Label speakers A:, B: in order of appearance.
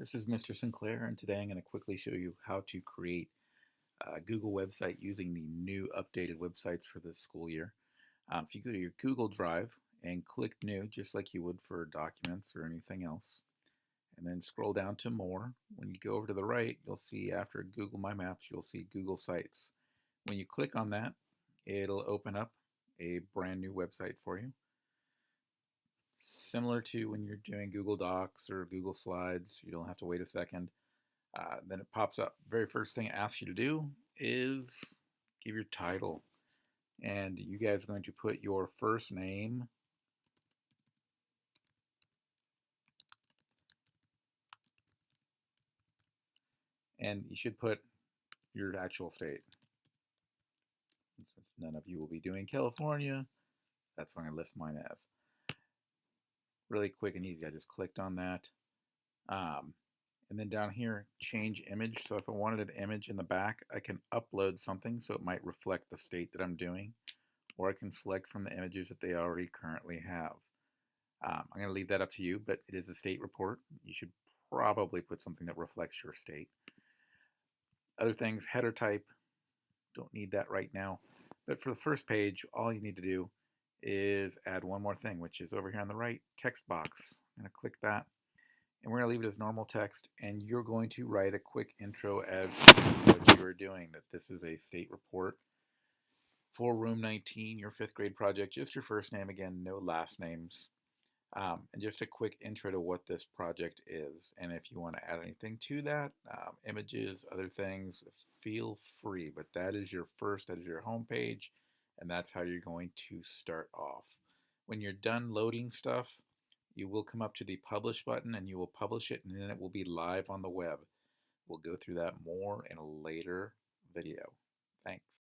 A: This is Mr. Sinclair, and today I'm going to quickly show you how to create a Google website using the new updated websites for this school year. If you go to your Google Drive and click New, just like you would for documents or anything else, and then scroll down to More. When you go over to the right, you'll see after Google My Maps, you'll see Google Sites. When you click on that, it'll open up a brand new website for you. Similar to when you're doing Google Docs or Google Slides, you don't have to wait a second. Then it pops up. Very first thing it asks you to do is give your title. And you guys are going to put your first name and you should put your actual state. Since none of you will be doing California, that's what I'm going to list mine as. Really quick and easy. I just clicked on that. And then down here, change image. So if I wanted an image in the back, I can upload something so it might reflect the state that I'm doing, or I can select from the images that they already currently have. I'm going to leave that up to you, but it is a state report. You should probably put something that reflects your state. Other things, header type, don't need that right now. But for the first page, all you need to do is add one more thing, which is over here on the right, text box. I'm going to click that. And we're going to leave it as normal text, and you're going to write a quick intro as to what you are doing, that this is a state report for Room 19, your 5th grade project. Just your first name again, no last names. And just a quick intro to what this project is. And if you want to add anything to that, images, other things, feel free. But that is your home page, and that's how you're going to start off. When you're done loading stuff, you will come up to the publish button and you will publish it, and then it will be live on the web. We'll go through that more in a later video. Thanks.